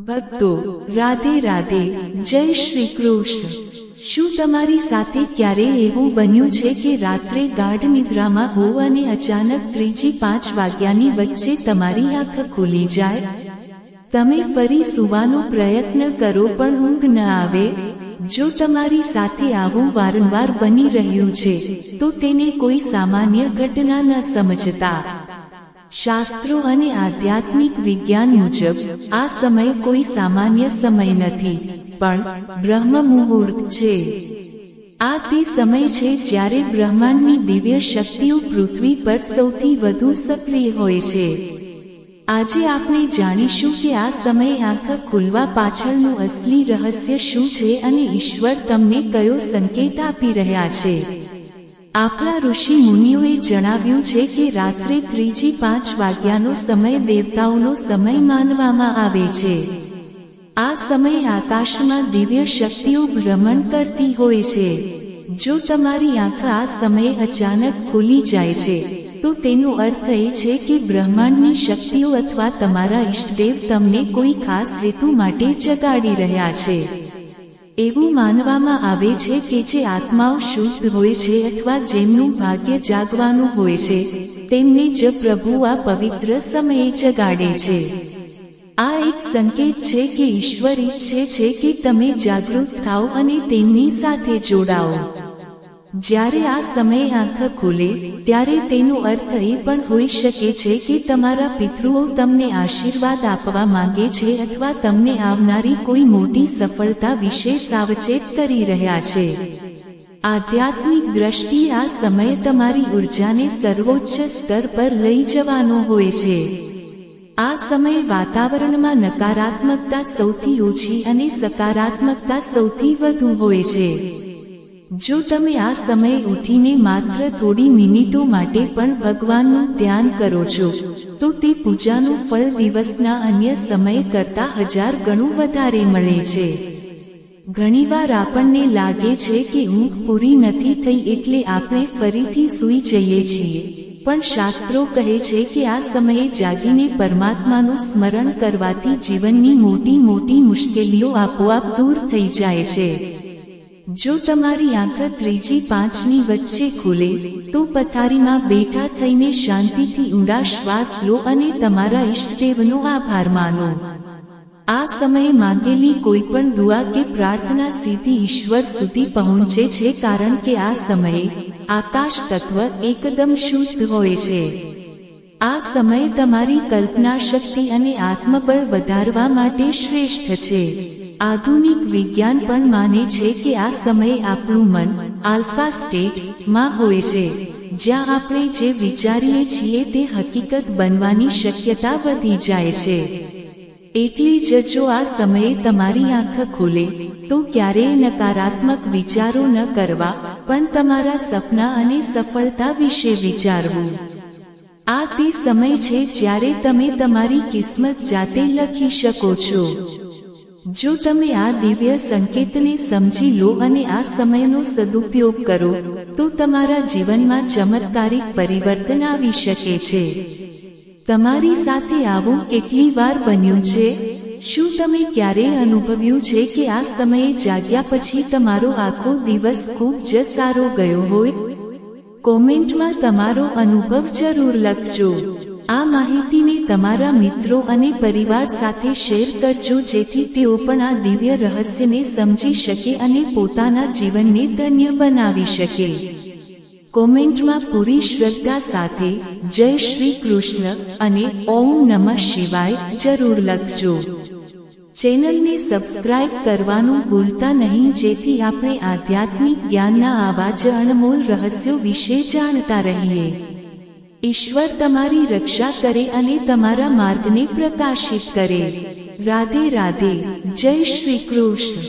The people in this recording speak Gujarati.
ભક્તો રાધે રાધે, જય શ્રી કૃષ્ણ। શું તમારી સાથે ક્યારેય એવું બન્યું છે કે રાત્રે ગાઢ નિદ્રામાં હોવ અને અચાનક 3-5 વાગ્યાની વચ્ચે તમારી આંખ ખુલી જાય? તમે ફરી સૂવાનો પ્રયત્ન કરો પણ ઊંઘ ન આવે? જો તમારી સાથે આવું વારંવાર બની રહ્યું છે તો તેને કોઈ સામાન્ય ઘટના ન સમજતા। શાસ્ત્રો અને આધ્યાત્મિક વિજ્ઞાન મુજબ આ સમય કોઈ સામાન્ય સમય નથી, પણ બ્રહ્મ મુહૂર્ત છે। આ તે સમય છે જ્યારે બ્રહ્માંડની દિવ્ય શક્તિઓ પૃથ્વી પર સૌથી વધુ સક્રિય હોય છે। આજે આપણે જાણીશું કે આ સમયે આંખ ખુલવા પાછળનું અસલી રહસ્ય શું છે અને ઈશ્વર તમને કયો સંકેત આપી રહ્યા છે। આપણા ઋષિ મુનિઓએ જણાવ્યું છે કે રાત્રે 3-5 વાગ્યાનો સમય દેવતાઓનો સમય માનવામાં આવે છે। આ સમય આકાશમાં દિવ્ય શક્તિઓ ભ્રમણ કરતી હોય છે। જો તમારી આંખ આ સમયે અચાનક ખુલી જાય છે તો તેનો અર્થ એ છે કે બ્રહ્માંડની શક્તિઓ અથવા તમારા ઈષ્ટદેવ તમને કોઈ ખાસ હેતુ માટે જગાડી રહ્યા છે। એવું માનવામાં આવે છે કે જે આત્માઓ શુદ્ધ હોય છે અથવા જેમનું ભાગ્ય જાગવાનું હોય છે તેમને જ પ્રભુ આ પવિત્ર સમયે જગાડે છે। આ એક સંકેત છે કે ઈશ્વર ઈચ્છે છે કે તમે જાગૃત થાઓ અને તેમની સાથે જોડાઓ। જ્યારે આ સમયે આંખ ખુલે ત્યારે તેનો અર્થ એ પણ હોઈ શકે છે કે તમારા પિતૃઓ તમને આશીર્વાદ આપવા માંગે છે અથવા તમને આવનારી કોઈ મોટી સફળતા વિશે સાવચેત કરી રહ્યા છે। આધ્યાત્મિક દ્રષ્ટિએ આ સમય તમારી ઉર્જાને સર્વોચ્ચ સ્તર પર લઈ જવાનો હોય છે। આ સમયે વાતાવરણમાં નકારાત્મકતા સૌથી ઓછી અને સકારાત્મકતા સૌથી વધુ હોય છે। જો તમે આ સમયે ઉઠીને માત્ર થોડી મિનિટો માટે પણ ભગવાનનું ધ્યાન કરો છો તો તે પૂજાનું ફળ દિવસના અન્ય સમય કરતાં 1000 ગણું વધારે મળે છે। ઘણીવાર આપણને લાગે છે કે ઊંઘ પૂરી નથી થઈ એટલે આપણે ફરીથી સૂઈ જઈએ છીએ, પણ શાસ્ત્રો કહે છે કે આ સમયે જાગીને પરમાત્માનું સ્મરણ કરવાથી જીવનની મોટી મોટી મુશ્કેલીઓ આપોઆપ દૂર થઈ જાય છે। જો તમારી આંખ 3-5ની વચ્ચે ખુલે તો પથારીમાં બેઠા થઈને શાંતિથી ઊંડા શ્વાસ લો અને તમારા ઈષ્ટદેવનો આભાર માનો। આ સમયે માંગેલી કોઈ પણ દુઆ કે પ્રાર્થના સીધી ઈશ્વર સુધી પહોંચે છે, કારણ કે આ સમયે આકાશ તત્વ એકદમ શુદ્ધ હોય છે। આ સમય તમારી કલ્પના શક્તિ અને આત્મબળ વધારવા માટે શ્રેષ્ઠ છે। આધુનિક વિજ્ઞાન પણ માને છે કે આ સમયે આપણું મન આલ્ફા સ્ટેટ માં હોય છે, જ્યાં આપણે જે વિચારીએ છીએ તે હકીકત બનવાની શક્યતા વધી જાય છે। એટલે જ જો આ સમયે તમારી આંખ ખુલે તો ક્યારેય નકારાત્મક વિચારો ન કરવા, પણ તમારા સપના અને સફળતા વિશે વિચારવું। આ તે સમય છે જ્યારે તમે તમારી કિસ્મત જાતે લખી શકો છો। જો તમે આ દિવ્ય સંકેતને સમજી લો અને આ સમયનો સદુપયોગ કરો તો તમારા જીવનમાં ચમત્કારિક પરિવર્તન આવી શકે છે। તમારી સાથે આવું કેટલી વાર બન્યું છે? શું તમે ક્યારેય અનુભવ્યું છે કે આ સમયે જાગ્યા પછી તમારો આખો દિવસ ખૂબ જ સારો ગયો હોય? કોમેન્ટમાં તમારો અનુભવ જરૂર લખજો। આ માહિતીને તમારા મિત્રો અને પરિવાર સાથે શેર કરજો જેથી તેઓ પણ આ દિવ્ય રહસ્યને સમજી શકે અને પોતાના જીવનને ધન્ય બનાવી શકે। કોમેન્ટમાં પૂરી શ્રદ્ધા સાથે જય શ્રી કૃષ્ણ અને ઓમ નમઃ શિવાય જરૂર લખજો। ચેનલને સબસ્ક્રાઇબ કરવાનું ભૂલતા નહીં, જેથી આપણે આધ્યાત્મિક જ્ઞાનના આવા જ અણમોલ રહસ્યો વિશે જાણતા રહીએ। ઈશ્વર તમારી રક્ષા કરે અને તમારા માર્ગને પ્રકાશિત કરે। રાધે રાધે, જય શ્રી કૃષ્ણ।